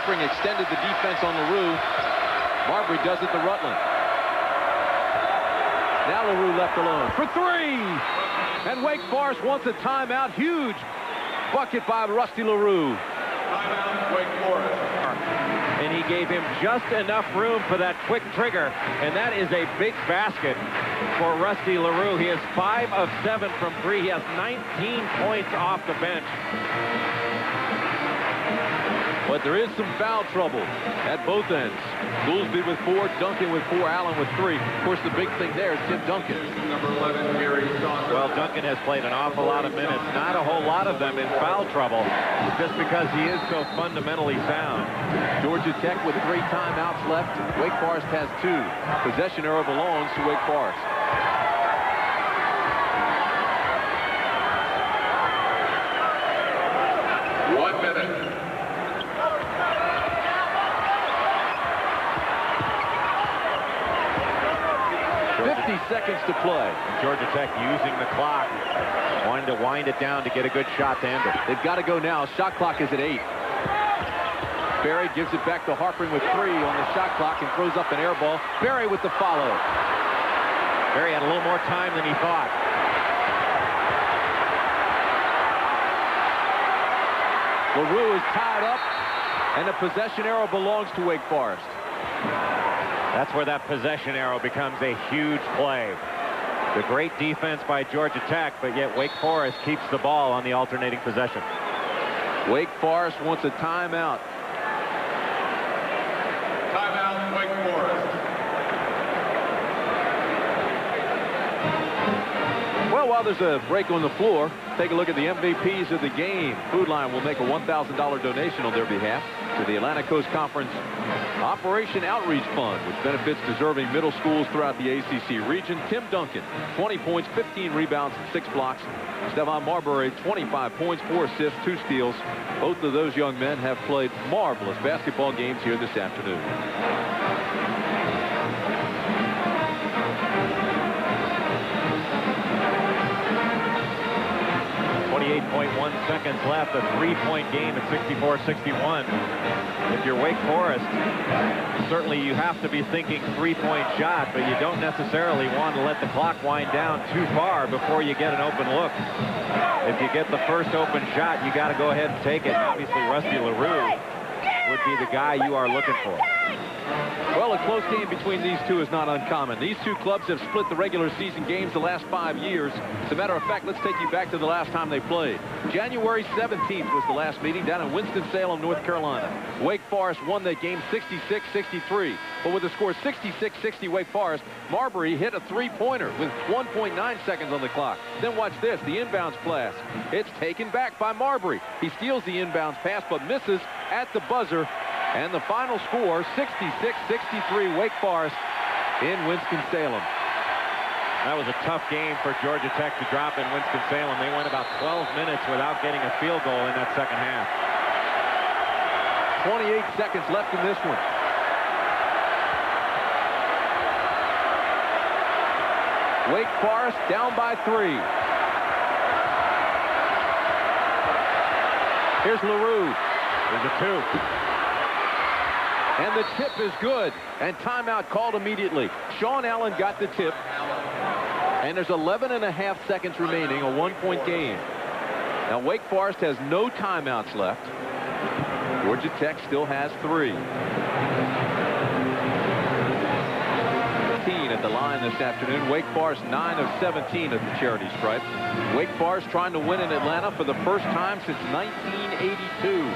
Harpering extended the defense on Larue. Marbury does it to Rutland. Now Larue left alone for three. And Wake Forest wants a timeout. Huge bucket by Rusty Larue. Timeout, Wake Forest. And he gave him just enough room for that quick trigger. And that is a big basket for Rusty Larue. He is 5 of 7 from 3. He has 19 points off the bench. But there is some foul trouble at both ends. Goolsby with 4, Duncan with 4, Allen with 3. Of course, the big thing there is Tim Duncan. Number 11, Gary Saunders. Well, Duncan has played an awful lot of minutes. Not a whole lot of them in foul trouble, just because he is so fundamentally sound. Georgia Tech with 3 timeouts left. Wake Forest has 2. Possession arrow belongs to Wake Forest. Seconds to play. Georgia Tech using the clock, wanting to wind it down to get a good shot to end it. They've got to go now. Shot clock is at 8. Barry gives it back to Harpering with 3 on the shot clock and throws up an air ball. Barry with the follow. Barry had a little more time than he thought. Larue is tied up, and the possession arrow belongs to Wake Forest. That's where that possession arrow becomes a huge play. The great defense by Georgia Tech, but yet Wake Forest keeps the ball on the alternating possession. Wake Forest wants a timeout. Timeout, Wake Forest. Well, while there's a break on the floor, take a look at the MVPs of the game. Food Line will make a $1,000 donation on their behalf to the Atlantic Coast Conference Operation Outreach Fund, which benefits deserving middle schools throughout the ACC region. Tim Duncan, 20 points, 15 rebounds, and 6 blocks. Stephon Marbury, 25 points, 4 assists, 2 steals. Both of those young men have played marvelous basketball games here this afternoon. 28.1 seconds left, a 3-point game at 64-61. If you're Wake Forest, certainly you have to be thinking 3-point shot, but you don't necessarily want to let the clock wind down too far before you get an open look. If you get the first open shot, you got to go ahead and take it. Obviously, Rusty Larue would be the guy you are looking for. Well, a close game between these two is not uncommon. These two clubs have split the regular season games the last 5 years. As a matter of fact, let's take you back to the last time they played. January 17th was the last meeting down in Winston-Salem, North Carolina. Wake Forest won that game 66-63. But with the score 66-60 Wake Forest, Marbury hit a 3-pointer with 1.9 seconds on the clock. Then watch this, the inbounds pass. It's taken back by Marbury. He steals the inbounds pass but misses at the buzzer. And the final score, 66-63 Wake Forest in Winston-Salem. That was a tough game for Georgia Tech to drop in Winston-Salem. They went about 12 minutes without getting a field goal in that second half. 28 seconds left in this one. Wake Forest down by 3. Here's Larue. There's a 2. And the tip is good. And timeout called immediately. Sean Allen got the tip. And there's 11.5 seconds remaining, a 1-point game. Now, Wake Forest has no timeouts left. Georgia Tech still has 3. 15 at the line this afternoon. Wake Forest 9 of 17 at the charity stripe. Wake Forest trying to win in Atlanta for the first time since 1982.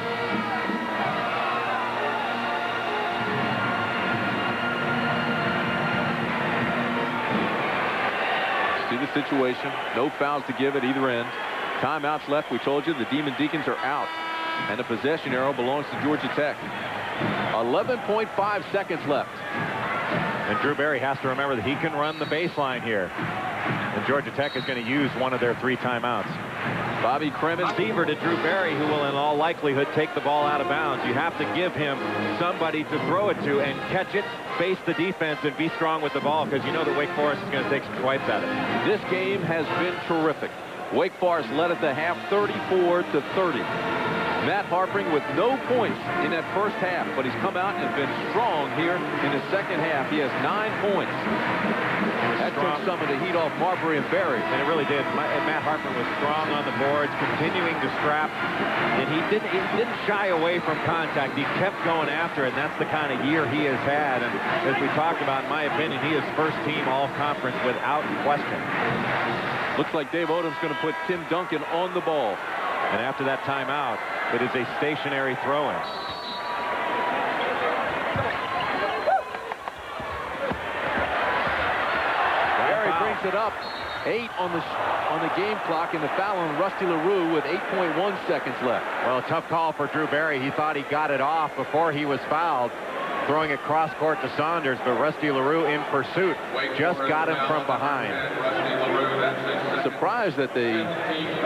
See the situation. No fouls to give at either end. Timeouts left. We told you the Deacons are out. And the possession arrow belongs to Georgia Tech. 11.5 seconds left. And Drew Barry has to remember that he can run the baseline here. And Georgia Tech is going to use one of their 3 timeouts. Bobby Kremen. Receiver to Drew Barry, who will in all likelihood take the ball out of bounds. You have to give him somebody to throw it to and catch it, face the defense, and be strong with the ball, because you know that Wake Forest is going to take some swipes at it. This game has been terrific. Wake Forest led at the half 34-30. Matt Harpring with no points in that first half, but he's come out and been strong here in the second half. He has 9 points. That took some of the heat off Marbury and Barry. And it really did. Matt Harpring was strong on the boards, continuing to scrap, and he didn't shy away from contact. He kept going after it, and that's the kind of year he has had. And as we talked about, in my opinion, he is first team all-conference without question. Looks like Dave Odom's going to put Tim Duncan on the ball. And after that timeout, it is a stationary throw-in. Brings it up. 8 on the game clock, and the foul on Rusty Larue with 8.1 seconds left. Well, tough call for Drew Barry. He thought he got it off before he was fouled, throwing it cross court to Saunders, but Rusty Larue in pursuit just got him from behind. Surprised that they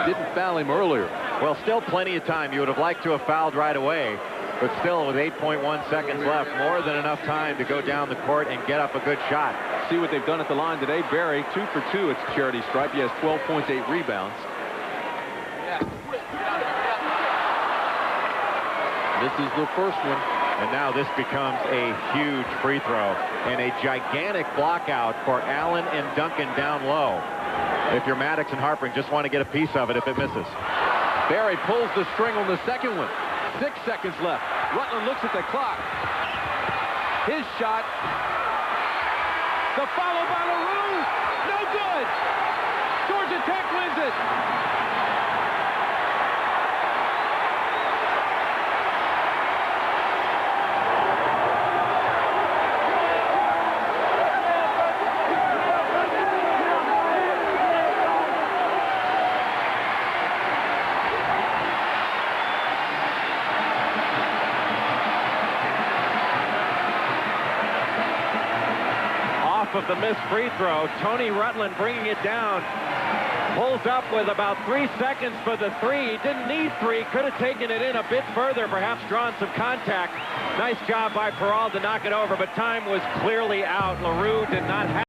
didn't foul him earlier. Well, still plenty of time. You would have liked to have fouled right away, but still with 8.1 seconds left, more than enough time to go down the court and get up a good shot. See what they've done at the line today. Barry 2 for 2 at charity stripe. He has 12 points, 8 rebounds. This is the first one. And now this becomes a huge free throw and a gigantic block out for Allen and Duncan down low. If you're Maddox and Harpring, just want to get a piece of it if it misses. Barry pulls the string on the second one. 6 seconds left. Rutland looks at the clock. His shot. The follow by Larue. No good. Georgia Tech wins it. Of the missed free throw, Tony Rutland bringing it down, pulls up with about 3 seconds for the 3. He didn't need 3, could have taken it in a bit further, perhaps drawn some contact. Nice job by Peral to knock it over, but time was clearly out. Larue did not have